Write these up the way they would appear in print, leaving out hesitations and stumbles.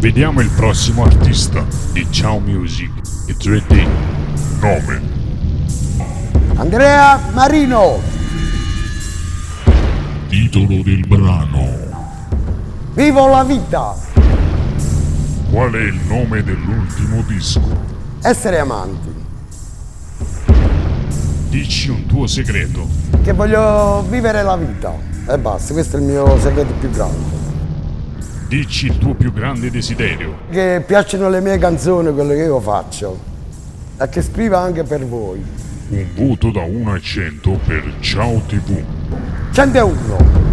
Vediamo il prossimo artista di Ciao Music e 3D. Nome: Andrea Marino. titolo del brano. Vivo la vita. Qual è il nome dell'ultimo disco? Essere amanti. Dici un tuo segreto. Che voglio vivere la vita. E basta, questo è il mio segreto più grande. Dici il tuo più grande desiderio. Che piacciono le mie canzoni, quello che io faccio. E che scriva anche per voi. Un voto da 1 a 100 per Ciao TV. 101.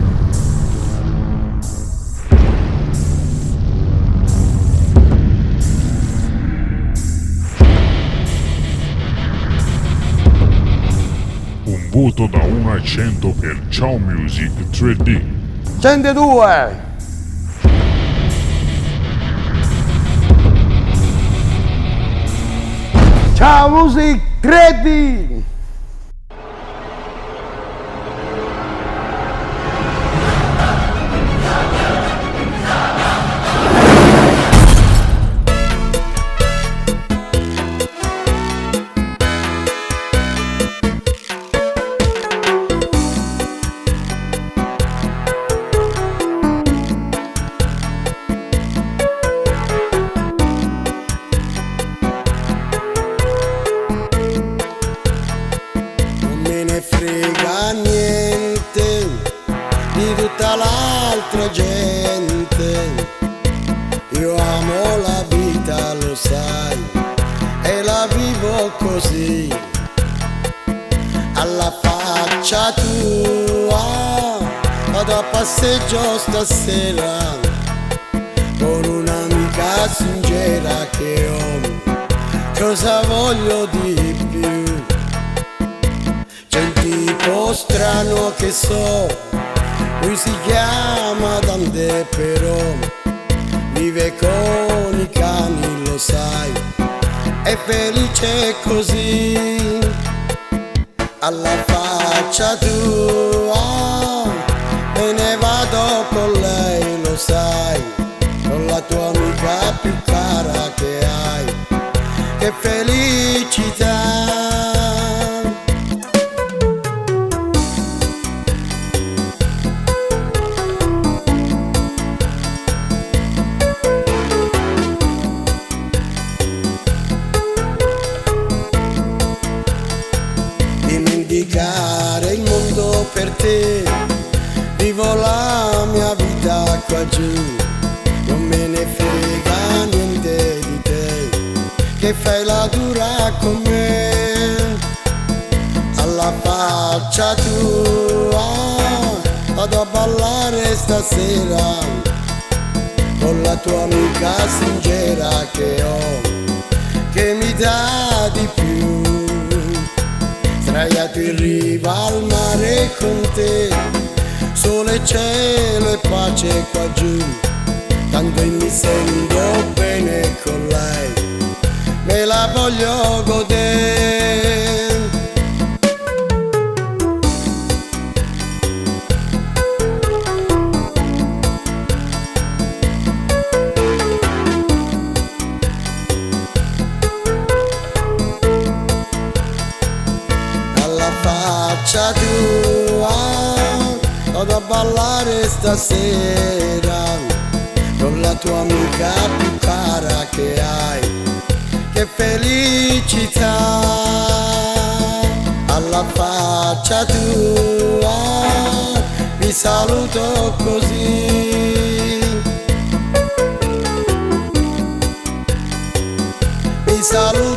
Un voto da 1 a 100 per Ciao Music 3D. 102. Ciao Music 3D. Frega niente di tutta l'altra gente, io amo la vita, lo sai, e la vivo così, alla faccia tua, vado a passeggio stasera, con un'amica sincera che ho, cosa voglio di più? C'è un tipo strano che so, lui si chiama Dante però, vive con i cani, lo sai, è felice così, alla faccia tua, me ne vado con lei, lo sai, con la tua amica più cara che hai, che felicità. Dimenticare il mondo per te, vivo la mia vita qua giù, non me ne frega niente di te, che fai la dura con me, alla faccia tua, vado a ballare stasera, con la tua amica sincera che ho, che mi dà di più. Sdraiato in riva al mare con te, sole, cielo e pace qua giù, tanto mi sento bene con lei, me la voglio godere. Faccia tua, vado a ballare stasera, con la tua amica più cara che hai, che felicità, alla faccia tua, vi saluto così, vi saluto.